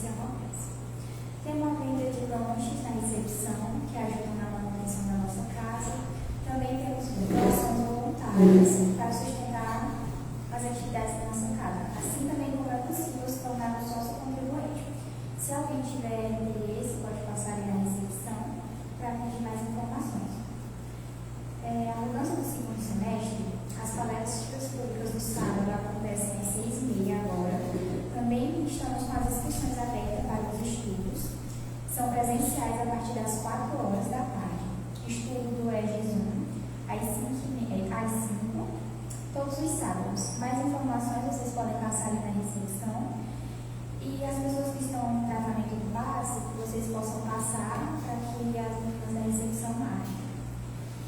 se acontece. Tem uma venda de lanches na recepção, que ajudam na manutenção da nossa casa. Também temos doações voluntárias para sustentar as atividades da nossa casa. Assim também como é possível se tornar um sócio contribuinte. Se alguém tiver interesse, pode passar aí na recepção para pedir mais informações. A mudança do segundo semestre, as palestras públicas do sábado acontecem às 6h30 agora. Também estamos com as inscrições abertas para os estudos. São presenciais a partir das 4h da tarde. Estudo é de Zoom, às 5, todos os sábados. Mais informações vocês podem passar ali na recepção. E as pessoas que estão em tratamento básico, vocês possam passar para que as meninas da recepção marquem.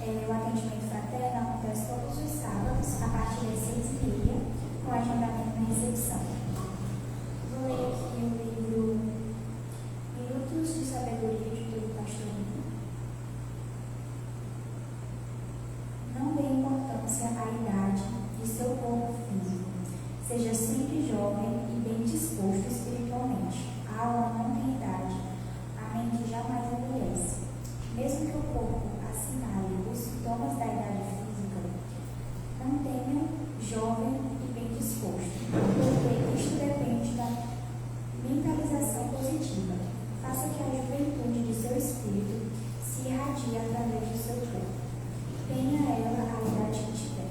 O atendimento fraterno acontece todos os sábados, a partir das 6h30, com agendamento na recepção. Vou ler aqui o livro Minutos de Sabedoria do Pastor Nino. Não dê importância à idade de seu corpo físico. Seja sempre jovem e bem disposto espiritualmente. A alma não tem idade, a mente jamais envelhece. Mesmo que o corpo assinale os sintomas da idade física, mantenha jovem e bem disposto, porque isto depende da mentalização positiva. Faça que a juventude de seu espírito se irradie através do seu corpo. Tenha ela a idade que tiver.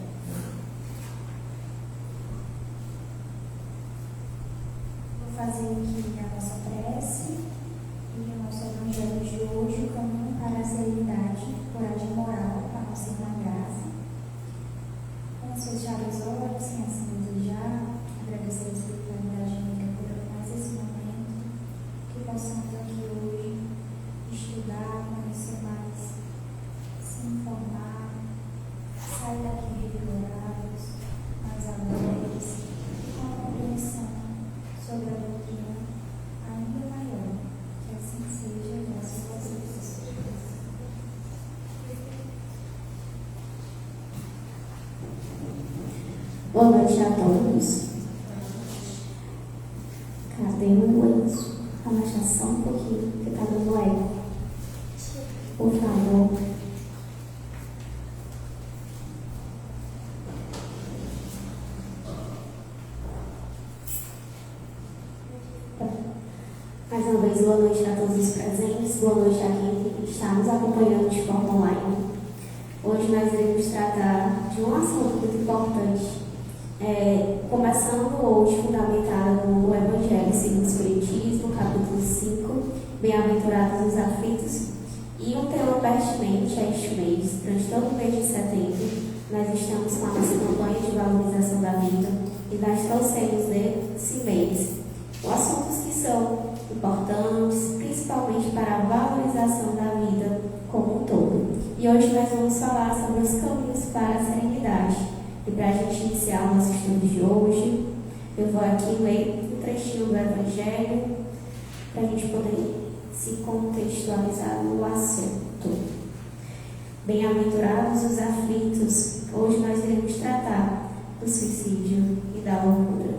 Vou fazer aqui a nossa prece e o nosso evangelho de hoje, o caminho para a serenidade, coragem moral, a nossa irmã Graça. Vamos fechar os olhos, sem assim desejar, agradecer a espiritualidade amiga por mais esse momento, que possamos aqui hoje estudar, conhecer mais, se informar, sair daqui revigorados, mais alegres, com a compreensão sobre a doutrina ainda maior. Que assim seja, graças a Deus. Boa noite a todos. Cadê o Enzo? Abaixa só um pouquinho, que tá dando eco. Por favor. Mais uma vez, boa noite a todos os presentes, boa noite a quem está nos acompanhando de forma online. Hoje nós iremos tratar de um assunto muito importante, começando hoje fundamentado no Evangelho segundo o Espiritismo, capítulo 5, Bem-aventurados os aflitos, e um tema pertinente a este mês. Durante todo o mês de setembro, nós estamos com a nossa campanha de valorização da vida e nós trouxemos nesse mês assuntos que são importantes, principalmente para a valorização da vida como um todo. E hoje nós vamos falar sobre os caminhos para a serenidade. E para a gente iniciar o nosso estudo de hoje, eu vou aqui ler um trechinho do Evangelho para a gente poder se contextualizar no assunto. Bem-aventurados os aflitos. Hoje nós iremos tratar do suicídio e da loucura.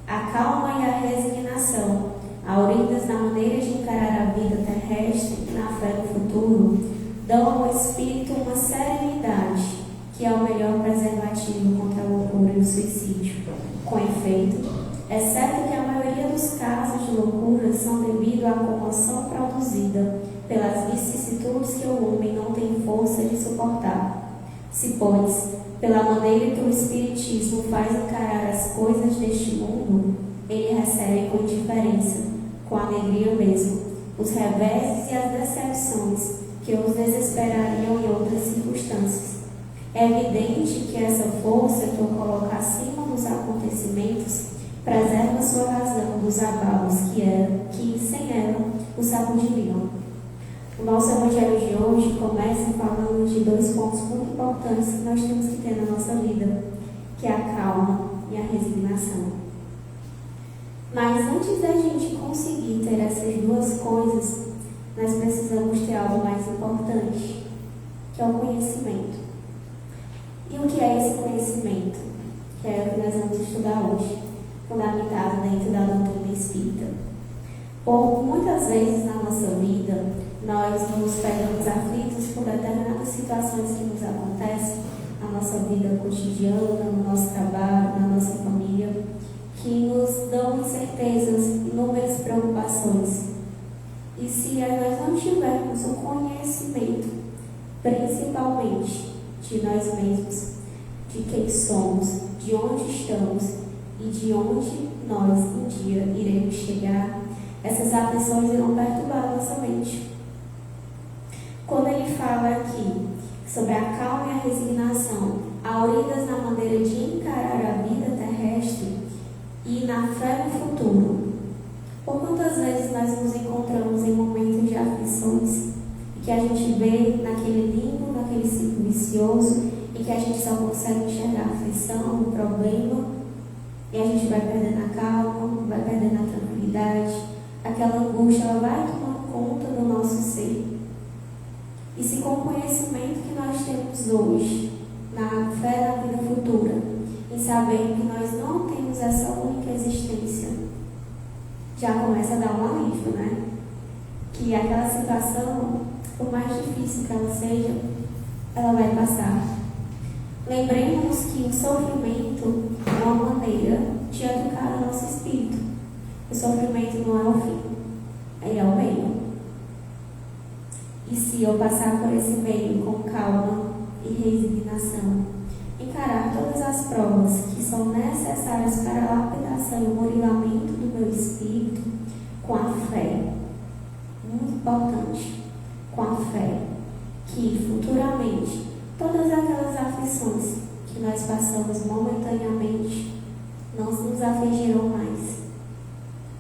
A calma e a resignação, auridas na maneira de encarar a vida terrestre e na fé no futuro, dão ao espírito uma serenidade que é o melhor preservativo contra a loucura e o suicídio. Com efeito, é certo que a maioria dos casos de loucura são devido à comoção produzida pelas vicissitudes que o homem não tem força de suportar. Se, pois, pela maneira que o Espiritismo faz encarar as coisas deste mundo, ele recebe com indiferença, com alegria mesmo, os reveses e as decepções que os desesperariam em outras circunstâncias. É evidente que essa força que o coloca acima dos acontecimentos preserva sua razão dos abalos que sem ela o sacudiriam. O nosso evangelho de hoje começa falando de dois pontos muito importantes que nós temos que ter na nossa vida, que é a calma e a resignação. Mas antes da gente conseguir ter essas duas coisas, nós precisamos ter algo mais importante, que é o conhecimento. E o que é esse conhecimento? Que é o que nós vamos estudar hoje, fundamentado dentro da doutrina espírita. Por muitas vezes na nossa vida, nós nos pegamos aflitos por determinadas situações que nos acontecem na nossa vida cotidiana, no nosso trabalho, na nossa família, que nos dão incertezas, inúmeras preocupações. E se nós não tivermos o conhecimento, principalmente de nós mesmos, de quem somos, de onde estamos e de onde nós um dia iremos chegar, essas aflições irão perturbar a nossa mente. Quando ele fala aqui sobre a calma e a resignação, auridas na maneira de encarar a vida terrestre e na fé no futuro, por quantas vezes nós nos encontramos em momentos de aflições e que a gente vê naquele limbo, naquele ciclo vicioso, e que a gente só consegue enxergar a aflição, o problema, e a gente vai perdendo a calma, vai perdendo a tranquilidade, aquela angústia ela vai tomando conta do nosso ser. E se com o conhecimento que nós temos hoje, na fé na vida futura, em saber que nós não temos essa única existência, já começa a dar um alívio, né? Que aquela situação, por mais difícil que ela seja, ela vai passar. Lembremos que o sofrimento é uma maneira de educar o nosso espírito. O sofrimento não é o fim, ele é o meio. E se eu passar por esse meio com calma e resignação, encarar todas as provas que são necessárias para a lapidação e o burilamento do meu espírito com a fé, muito importante, com a fé, que futuramente todas aquelas aflições que nós passamos momentaneamente não nos afligirão mais.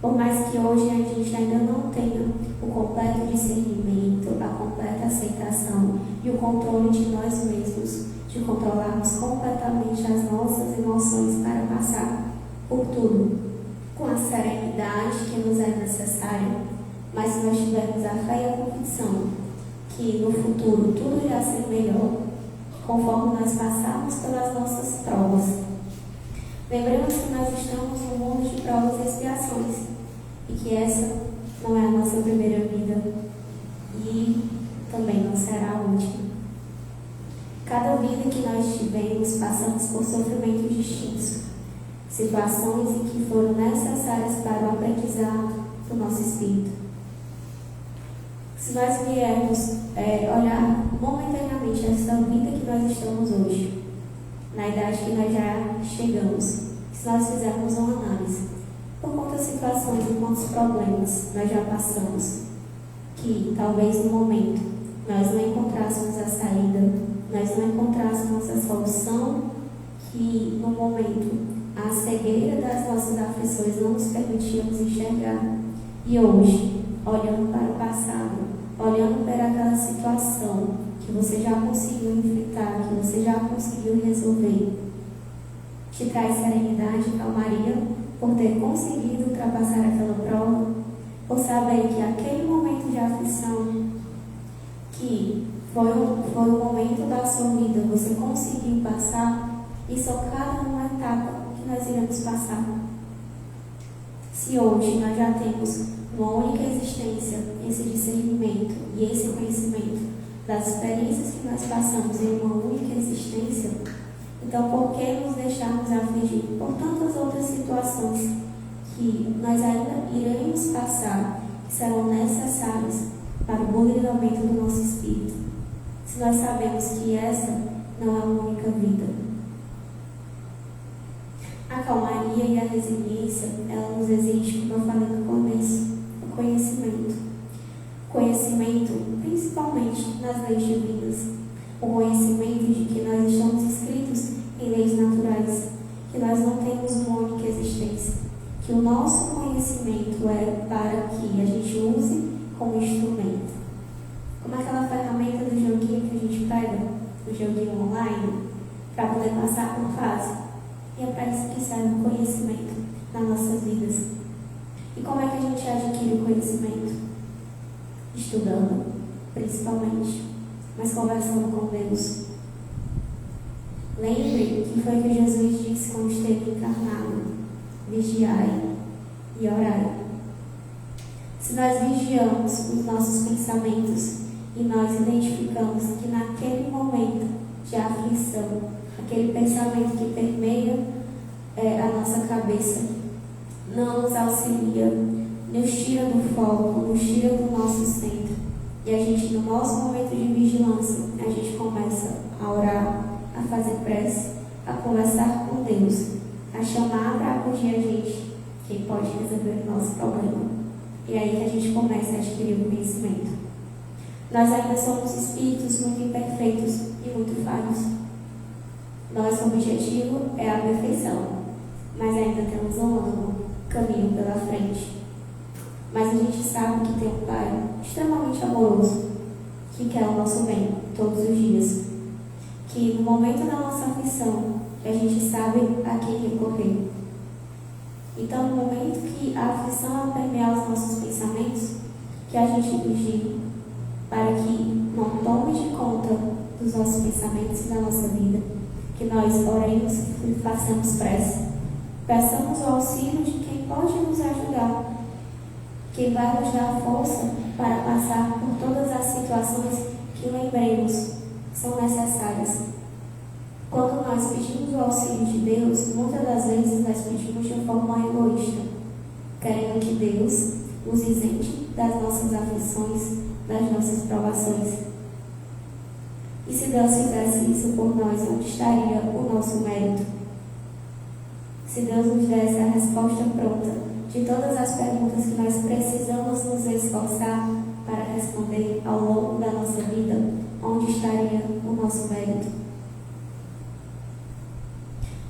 Por mais que hoje a gente ainda não tenha o completo discernimento, a completa aceitação e o controle de nós mesmos, de controlarmos completamente as nossas emoções para passar por tudo com a serenidade que nos é necessária, mas se nós tivermos a fé e a convicção que no futuro tudo irá ser melhor, conforme nós passarmos pelas nossas provas. Lembremos que nós estamos num mundo de provas e expiações e que essa não é a nossa primeira vida e também não será a última. Cada vida que nós tivemos, passamos por sofrimentos distintos, situações em que foram necessárias para o aprendizado do nosso espírito. Se nós viermos olhar momentaneamente essa vida que nós estamos hoje, na idade que nós já chegamos, se nós fizermos uma análise, por quantas situações e quantos problemas nós já passamos, que talvez no momento nós não encontrássemos a saída, nós não encontrássemos a solução, que no momento a cegueira das nossas aflições não nos permitíamos enxergar. E hoje, olhando para o passado, olhando para aquela situação que você já conseguiu enfrentar, que você já conseguiu resolver, te traz serenidade e calmaria por ter conseguido ultrapassar aquela prova, por saber que aquele momento de aflição, que foi o momento da sua vida, você conseguiu passar, e só cada uma etapa que nós iremos passar. Se hoje nós já temos uma única existência, esse discernimento e esse conhecimento das experiências que nós passamos em uma única existência, então por que nos deixarmos afligir por tantas outras situações que nós ainda iremos passar, que serão necessárias para o burilamento do nosso espírito, se nós sabemos que essa não é uma única vida? A calmaria e a resiliência, ela nos exige, como eu falei no começo, o conhecimento. Conhecimento, principalmente nas leis divinas. O conhecimento de que nós estamos inscritos em leis naturais, que nós não temos uma única existência, que o nosso conhecimento é para que a gente use como instrumento. Como aquela ferramenta do joguinho que a gente pega, do joguinho online, para poder passar por fase. E é para isso que serve o conhecimento nas nossas vidas. E como é que a gente adquire o conhecimento? Estudando, principalmente, mas conversando com Deus. Lembre que foi o que Jesus disse quando esteve encarnado: vigiai e orai. Se nós vigiamos os nossos pensamentos e nós identificamos que naquele momento de aflição, aquele pensamento que permeia a nossa cabeça, não nos auxilia, nos tira do foco, nos tira do nosso centro. E a gente, no nosso momento de vigilância, a gente começa a orar, a fazer prece, a conversar com Deus, a chamar para acudir a gente, quem pode resolver o nosso problema. E aí que a gente começa a adquirir o conhecimento. Nós ainda somos espíritos muito imperfeitos e muito falhos. Nosso objetivo é a perfeição, mas ainda temos um longo caminho pela frente. Mas a gente sabe que tem um Pai extremamente amoroso, que quer o nosso bem todos os dias. Que no momento da nossa aflição, a gente sabe a quem recorrer. Então, no momento que a aflição permear os nossos pensamentos, que a gente vigie para que não tome de conta dos nossos pensamentos e da nossa vida, que nós oremos e façamos prece. Peçamos o auxílio de quem pode nos ajudar, quem vai nos dar força para passar por todas as situações que lembremos são necessárias. Quando nós pedimos o auxílio de Deus, muitas das vezes nós pedimos de forma egoísta, querendo que Deus nos isente das nossas aflições, das nossas provações. E se Deus fizesse isso por nós, onde estaria o nosso mérito? Se Deus nos desse a resposta pronta de todas as perguntas que nós precisamos nos esforçar para responder ao longo da nossa vida, onde estaria o nosso mérito?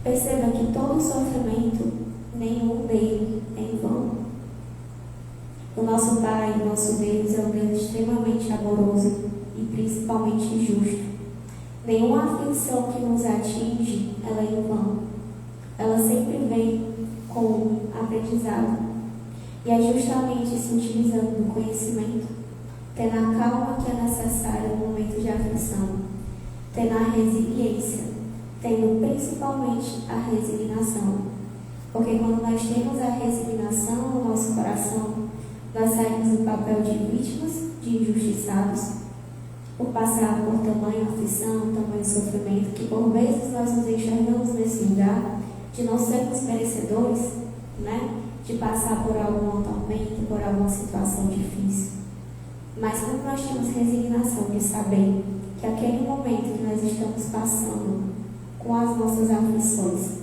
Perceba que todo sofrimento, nenhum dele é em vão. O nosso Pai, o nosso Deus, é um Deus extremamente amoroso e principalmente justo. Nenhuma aflição que nos atinge, ela é em vão. Ela sempre vem com um aprendizado. E é justamente se utilizando do conhecimento, tendo a calma que é necessária no momento de aflição, tendo a resiliência, tendo principalmente a resignação. Porque quando nós temos a resignação no nosso coração, nós saímos do papel de vítimas, de injustiçados, por passar por tamanha aflição, tamanho sofrimento, que por vezes nós nos enxergamos nesse lugar de não sermos merecedores, de passar por algum tormento, por alguma situação difícil. Mas quando nós temos resignação de saber que aquele momento que nós estamos passando com as nossas aflições,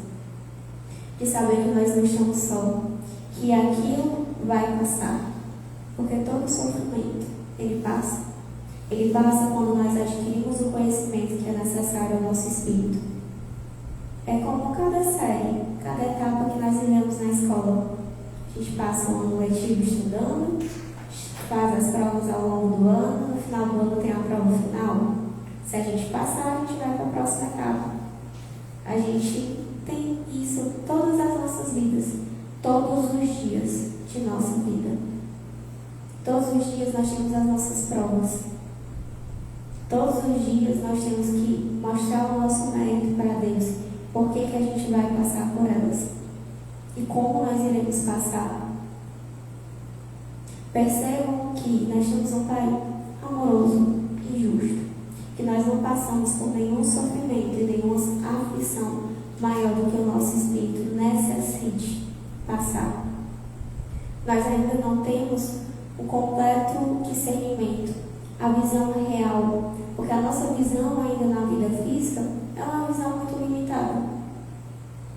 de saber que nós não estamos só, que aquilo vai passar, porque todo sofrimento, ele passa quando nós adquirimos o conhecimento que é necessário ao nosso espírito. É como cada série, cada etapa que nós iremos na escola. A gente passa um ano letivo estudando, faz as provas ao longo do ano, no final do ano tem a prova final. Se a gente passar, a gente vai para a próxima etapa. A gente tem isso todas as nossas vidas, todos os dias de nossa vida. Todos os dias nós temos as nossas provas. Todos os dias nós temos que mostrar o nosso mérito para Deus. Por que a gente vai passar por elas? E como nós iremos passar? Percebam que nós temos um Pai amoroso e justo. Que nós não passamos por nenhum sofrimento e nenhuma aflição maior do que o nosso espírito necessite passar. Nós ainda não temos o completo discernimento, a visão real, porque a nossa visão ainda na vida física é uma visão muito limitada.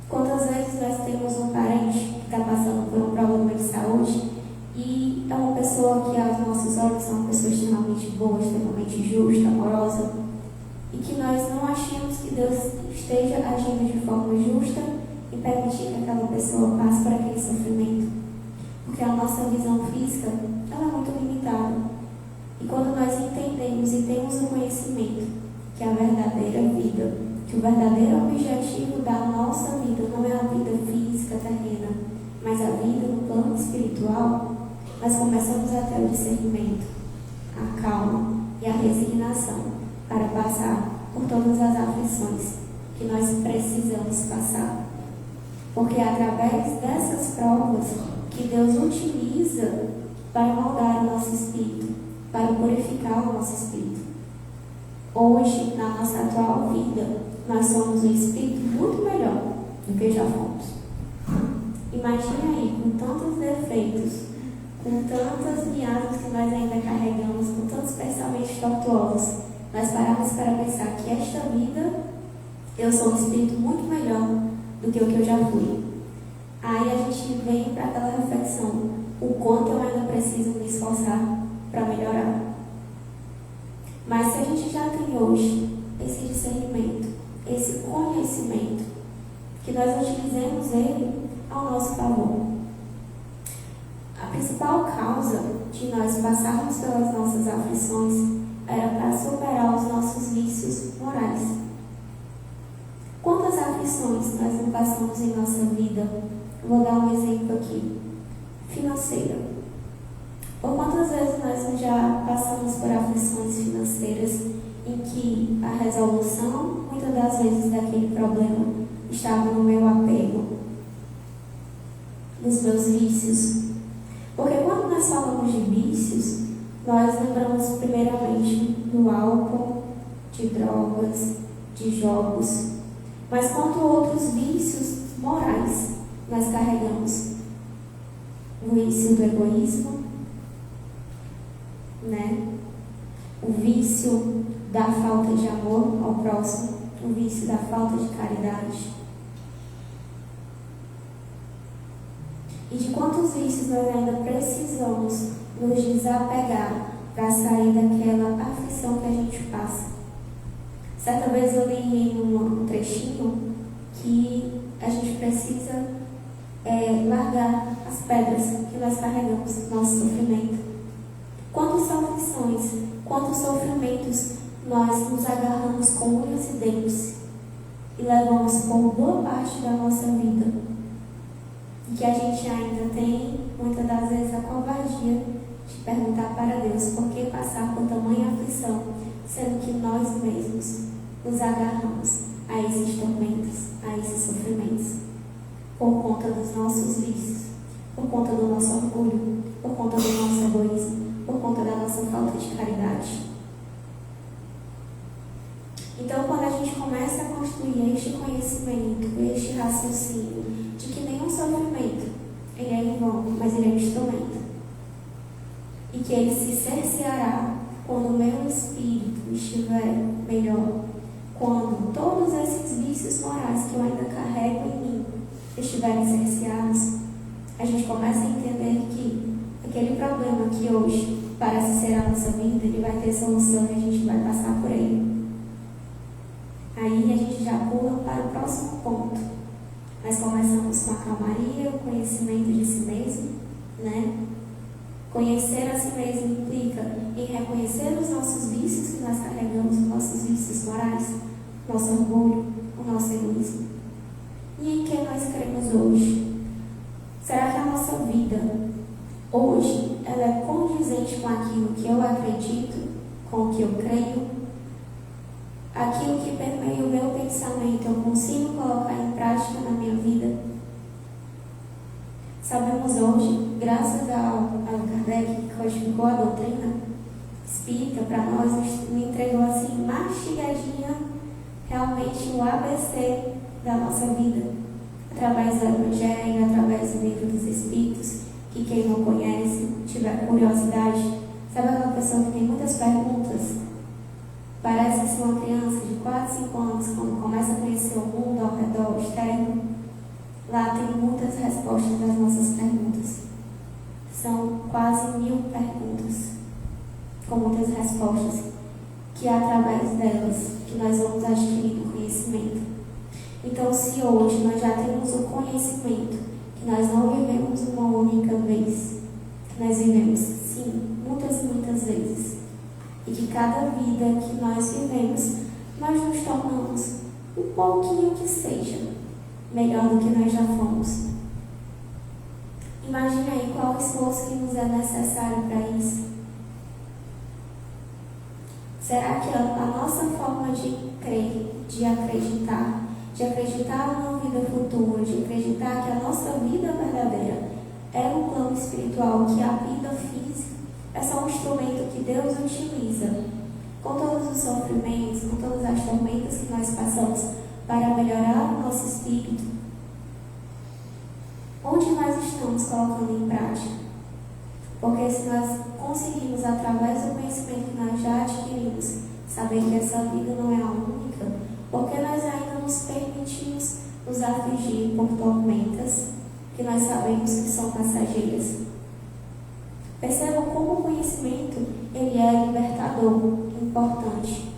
Quantas vezes nós temos um parente que está passando por um problema de saúde e é uma pessoa que aos nossos olhos é uma pessoa extremamente boa, extremamente justa, amorosa, e que nós não achamos que Deus esteja agindo de forma justa e permitir que aquela pessoa passe por aquele sofrimento, porque a nossa visão física ela é muito limitada. E quando nós entendemos e temos o conhecimento que a verdadeira vida, que o verdadeiro objetivo da nossa vida não é a vida física terrena, mas a vida no plano espiritual, nós começamos a ter o discernimento, a calma e a resignação para passar por todas as aflições que nós precisamos passar. Porque é através dessas provas que Deus utiliza para moldar o nosso espírito, para purificar o nosso espírito. Hoje, na nossa atual vida, nós somos um espírito muito melhor do que já fomos. Imagine aí, com tantos defeitos, com tantas miasmas que nós ainda carregamos, com tantos pensamentos tortuosos, nós paramos para pensar que esta vida eu sou um espírito muito melhor do que o que eu já fui. Aí a gente vem para aquela reflexão, o quanto eu ainda preciso me esforçar para melhorar. Mas se a gente já tem hoje esse discernimento, esse conhecimento, que nós utilizemos ele ao nosso favor. A principal causa de nós passarmos pelas nossas aflições era para superar os nossos vícios morais. Quantas aflições nós não passamos em nossa vida? Vou dar um exemplo aqui. Financeira. Por quantas vezes nós já passamos por aflições financeiras em que a resolução, muitas das vezes, daquele problema estava no meu apego, nos meus vícios? Porque quando nós falamos de vícios, nós lembramos primeiramente do álcool, de drogas, de jogos. Mas quanto outros vícios morais nós carregamos? O vício do egoísmo, o vício da falta de amor ao próximo, o vício da falta de caridade. E de quantos vícios nós ainda precisamos nos desapegar para sair daquela aflição que a gente passa. Certa vez eu li em um trechinho que a gente precisa largar as pedras que nós carregamos no nosso sofrimento. Quantas aflições, quantos sofrimentos nós nos agarramos com unhas e dentes e levamos por boa parte da nossa vida, e que a gente ainda tem, muitas das vezes, a covardia de perguntar para Deus por que passar por tamanha aflição, sendo que nós mesmos nos agarramos a esses tormentos, a esses sofrimentos, por conta dos nossos vícios, por conta do nosso orgulho, por conta do nosso egoísmo, por conta da nossa falta de caridade. Então, quando a gente começa a construir este conhecimento, este raciocínio de que nenhum sofrimento ele é em vão, mas ele é um instrumento, e que ele se cerceará quando o meu espírito estiver melhor, quando todos esses vícios morais que eu ainda carrego em mim estiverem cerceados, a gente começa a entender que aquele problema que hoje parece ser a nossa vida, ele vai ter solução e a gente vai passar por ele. Aí a gente já pula para o próximo ponto. Nós começamos com a calmaria, o conhecimento de si mesmo, Conhecer a si mesmo implica em reconhecer os nossos vícios que nós carregamos, os nossos vícios morais, nosso orgulho, o nosso egoísmo. E em que nós cremos hoje? Será que a nossa vida hoje ela é condizente com aquilo que eu acredito, com o que eu creio? Aquilo que permeia o meu pensamento, eu consigo colocar em prática na minha vida? Sabemos hoje, graças ao Kardec, que codificou a doutrina espírita para nós, nos entregou assim, mastigadinha, realmente o ABC da nossa vida, através do Evangelho, através do livro dos Espíritos, que quem não conhece, tiver curiosidade, sabe aquela pessoa que tem muitas perguntas? Parece ser uma criança de 4, 5 anos, quando começa a conhecer o mundo ao redor, externo. Lá tem muitas respostas das nossas perguntas. São quase 1000 perguntas, com muitas respostas, que é através delas que nós vamos adquirindo conhecimento. Então, se hoje nós já temos o conhecimento, que nós não vivemos uma única vez, que nós vivemos, sim, muitas e muitas vezes, e que cada vida que nós vivemos, nós nos tornamos um pouquinho que seja melhor do que nós já fomos. Imagine aí qual o esforço que nos é necessário para isso. Será que a nossa forma de crer, de acreditar numa vida futura, de acreditar que a nossa vida verdadeira é um plano espiritual, que a vida física é só um instrumento que Deus utiliza, com todos os sofrimentos, com todas as tormentas que nós passamos, para melhorar o nosso espírito. Onde nós estamos colocando em prática? Porque se nós conseguimos, através do conhecimento que nós já adquirimos, saber que essa vida não é a única, porque nós ainda nos permitimos nos afligir por tormentas que nós sabemos que são passageiras. Percebam como o conhecimento ele é libertador, importante.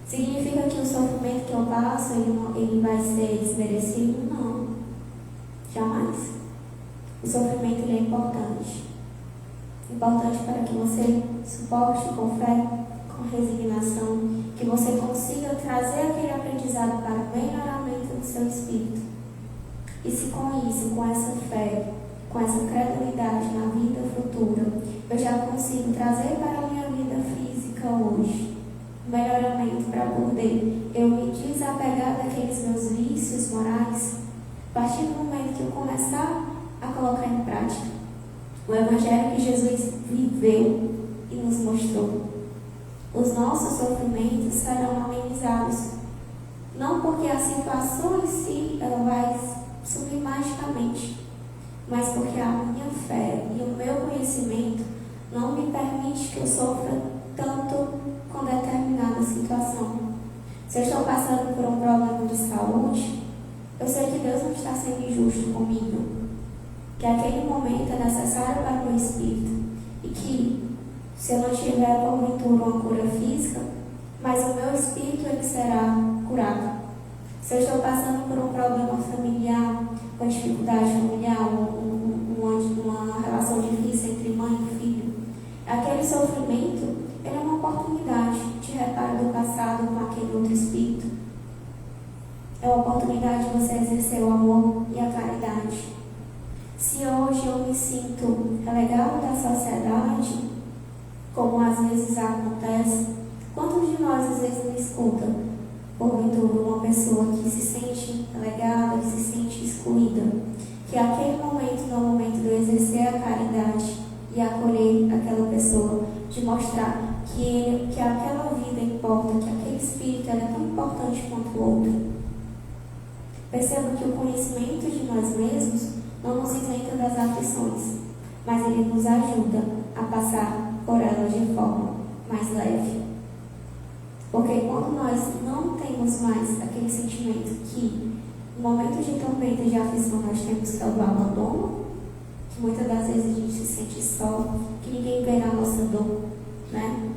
Significa que o sofrimento que eu passo ele vai ser desmerecido? Não, jamais. O sofrimento ele é importante para que você suporte com fé, com resignação, que você consiga trazer aquele aprendizado para o melhoramento do seu espírito. E se com isso, com essa fé, com essa credulidade na vida futura, eu já consigo trazer para a minha vida física hoje o melhoramento para poder eu me desapegar daqueles meus vícios morais, a partir do momento que eu começar a colocar em prática o Evangelho que Jesus viveu e nos mostrou, os nossos sofrimentos serão amenizados. Não porque a situação em si ela vai sumir magicamente, mas porque a minha fé e o meu conhecimento não me permite que eu sofra tanto com determinada situação. Se eu estou passando por um problema de saúde, eu sei que Deus não está sendo injusto comigo, que aquele momento é necessário para o meu espírito e que, se eu não tiver porventura uma cura física, mas o meu espírito é que será curado. Se eu estou passando por um problema familiar, uma dificuldade familiar, uma relação difícil entre mãe e filho, aquele sofrimento ele é uma oportunidade de reparo do passado com aquele outro espírito. É uma oportunidade de você exercer o amor e a caridade. Se hoje eu me sinto relegado da sociedade, como às vezes acontece, quantos de nós às vezes me escutam, porventura, uma pessoa que se sente relegada, que se sente excluída, que aquele momento não é o momento de eu exercer a caridade e acolher aquela pessoa, de mostrar que aquela vida importa, que aquele espírito é tão importante quanto o outro. Perceba que o conhecimento de nós mesmos não nos isenta das aflições, mas ele nos ajuda a passar por elas de forma mais leve. Porque quando nós não temos mais aquele sentimento que, no momento de tormenta e de aflição, nós temos que é o do abandono, que muitas das vezes a gente se sente só, que ninguém vê a nossa dor, né?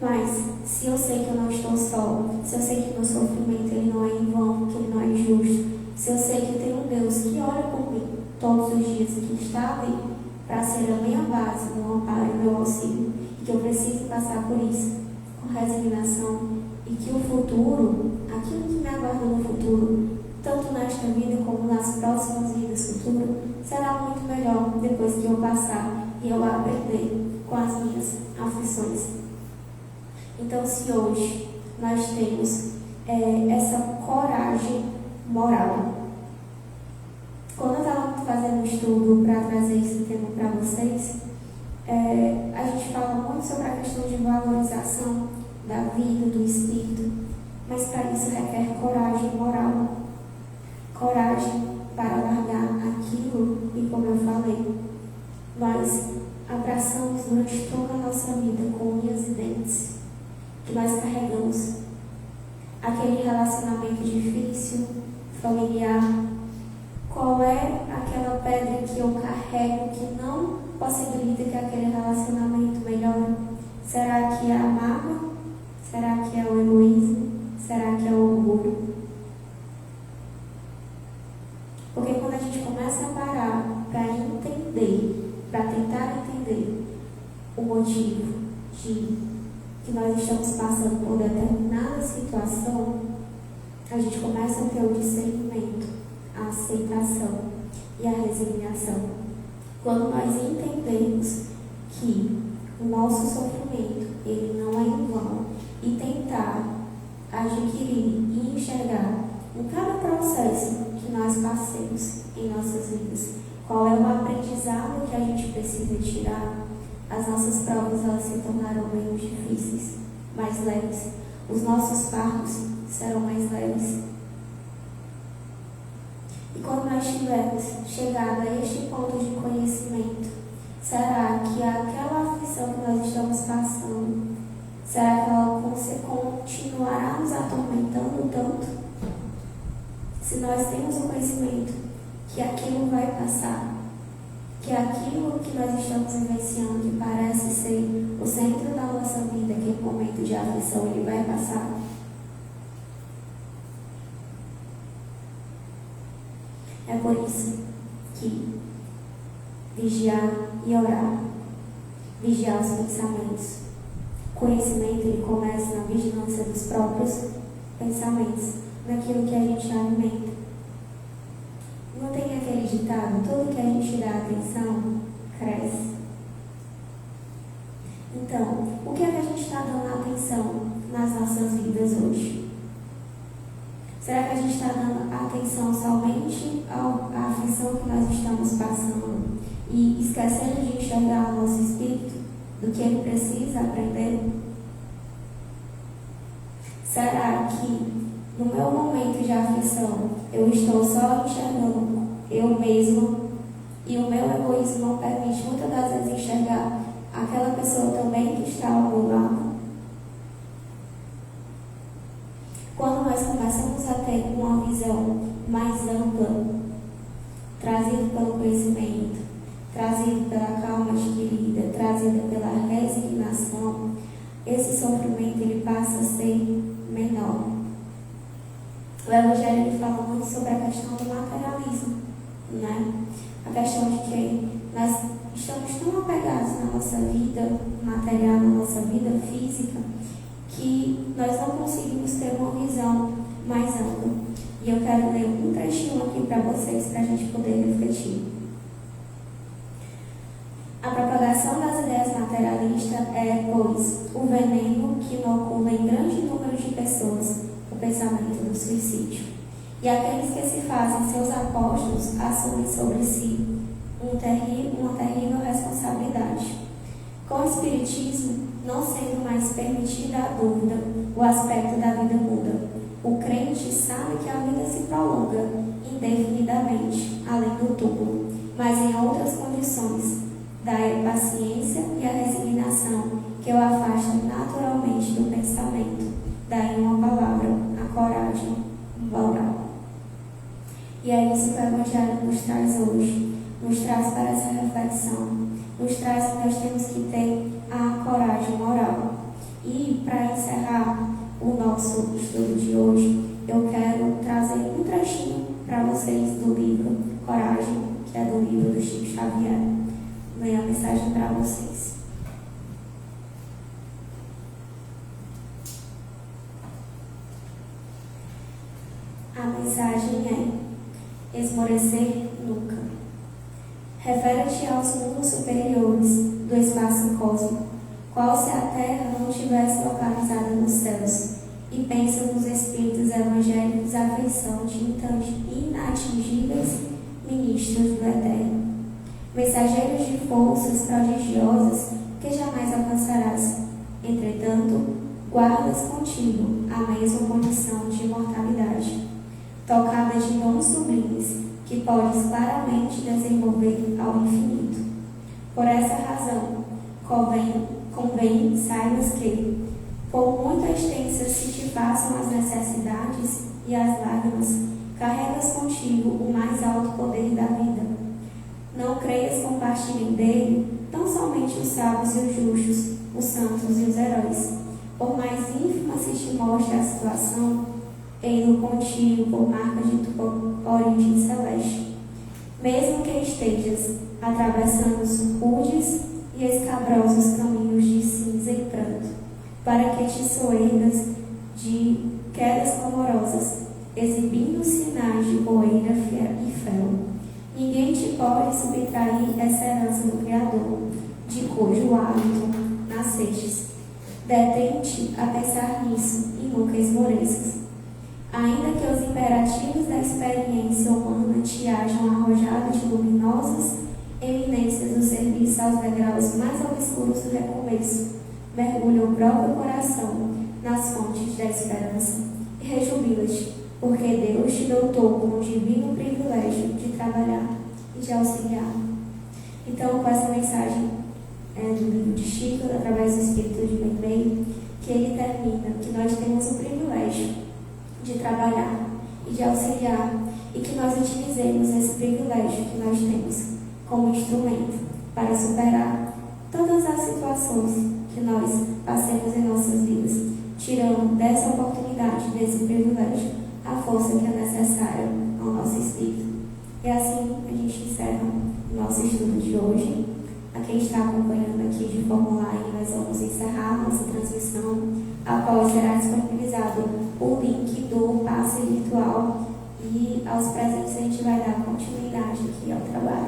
Mas, se eu sei que eu não estou só, se eu sei que meu sofrimento ele não é em vão, que ele não é injusto, se eu sei que tem um Deus que olha por mim todos os dias, que está ali para ser a minha base, meu amparo, meu auxílio, e que eu preciso passar por isso com resignação, e que o futuro, aquilo que me aguarda no futuro, tanto nesta vida como nas próximas vidas futuras, será muito melhor depois que eu passar e eu aprender com as minhas aflições. Então, se hoje nós temos essa coragem moral, quando eu estava fazendo um estudo para trazer esse tema para vocês, a gente fala muito sobre a questão de valorização da vida, do espírito, mas para isso requer coragem moral, coragem para largar aquilo e, como eu falei, nós abraçamos durante toda a nossa vida com unhas e dentes, que nós carregamos aquele relacionamento difícil, familiar. Qual é aquela pedra que eu carrego que não possibilita que aquele relacionamento melhore? Será que é a mágoa? Será que é o egoísmo? Será que é o orgulho? Porque quando a gente começa a parar para entender, para tentar entender o motivo de que nós estamos passando por determinada situação, a gente começa a ter o discernimento, a aceitação e a resignação. Quando nós entendemos que o nosso sofrimento ele não é em vão e tentar adquirir e enxergar em cada processo que nós passemos em nossas vidas qual é o aprendizado que a gente precisa tirar, as nossas provas elas se tornarão menos difíceis, mais leves. Os nossos fardos serão mais leves. E quando nós tivermos chegado a este ponto de conhecimento, será que aquela aflição que nós estamos passando, será que ela continuará nos atormentando tanto? Se nós temos o conhecimento que aquilo vai passar, que aquilo que nós estamos vivenciando, que parece ser o centro da nossa vida, aquele momento de aflição, ele vai passar. É por isso que vigiar e orar, vigiar os pensamentos. O conhecimento ele começa na vigilância dos próprios pensamentos, naquilo que a gente alimenta. Não tem aquele ditado, tudo que a gente dá atenção, cresce. Então, o que é que a gente está dando atenção nas nossas vidas hoje? Será que a gente está dando atenção somente à aflição que nós estamos passando e esquecendo de enxergar o nosso espírito, do que ele precisa aprender? Será que no meu momento de aflição eu estou só enxergando eu mesmo e o meu egoísmo não permite muitas das vezes enxergar aquela pessoa também que está ao meu lado? Quando nós começamos a ter uma visão mais ampla, trazida pelo conhecimento, trazida pela calma adquirida, trazida pela resignação, esse sofrimento ele passa a ser menor. O Evangelho ele fala muito sobre a questão do materialismo, né? A questão de que nós estamos tão apegados na nossa vida material, na nossa vida física, que nós não conseguimos ter uma visão mais ampla. E eu quero ler um trechinho aqui para vocês, para a gente poder refletir. A propagação das ideias materialistas é, pois, o veneno que inocula em grande número de pessoas o pensamento do suicídio. E aqueles que se fazem seus apóstolos assumem sobre si uma terrível responsabilidade. Com o Espiritismo, não sendo mais permitida a dúvida, o aspecto da vida muda. O crente sabe que a vida se prolonga indefinidamente, além do túmulo, mas em outras condições. Daí a paciência e a resignação que o afastam naturalmente do pensamento. Daí uma palavra, a coragem moral. E é isso que o Evangelho nos traz hoje. Nos traz para essa reflexão. Nos traz que nós temos que ter a coragem moral. E para encerrar o nosso estudo de hoje, eu quero trazer um trechinho para vocês do livro Coragem, que é do livro do Chico Xavier. Leia a mensagem para vocês. A mensagem é: esmorecer nunca. Refere-te aos mundos superiores do espaço cósmico, qual se a Terra não tivesse localizada nos céus, e pensa nos espíritos evangélicos à feição de inatingíveis ministros do Eterno, mensageiros de forças prodigiosas que jamais alcançarás. Entretanto, guardas contigo a mesma condição de imortalidade, tocada de dons sublimes, que podes claramente desenvolver ao infinito. Por essa razão, convém saibas que, por muito extensas se te façam as necessidades e as lágrimas, carregas contigo o mais alto poder da vida. Não creias compartilhem dele tão somente os sábios e os justos, os santos e os heróis. Por mais ínfima se te mostre a situação, ei-lo contigo por marca de tua origem celeste. Mesmo que estejas atravessando os rudes e escabrosos caminhos de cinza e pranto, para que te soergas de quedas clamorosas, exibindo sinais de poeira e fel. Ninguém te pode subtrair essa herança do Criador, de cujo hálito nascestes. Detente a pensar nisso e nunca esmoreças. Ainda que os imperativos da experiência humana te hajam arrojado de luminosa sinuosas eminências do serviço aos degraus mais obscuros do recomeço, mergulha o próprio coração nas fontes da esperança e rejubila-te, porque Deus te dotou com o divino privilégio de trabalhar e de auxiliar. Então, com essa mensagem do livro de Chico, através do Espírito de Meimei, que ele termina, que nós temos o privilégio de trabalhar e de auxiliar, e que nós utilizemos esse privilégio que nós temos como instrumento para superar todas as situações que nós passemos em nossas vidas, tirando dessa oportunidade, desse privilégio, a força que é necessária ao nosso espírito. E assim a gente encerra o nosso estudo de hoje. A quem está acompanhando aqui de forma online, nós vamos encerrar a nossa transmissão, a qual será disponibilizado o link do passe virtual, e aos presentes a gente vai dar continuidade aqui ao trabalho.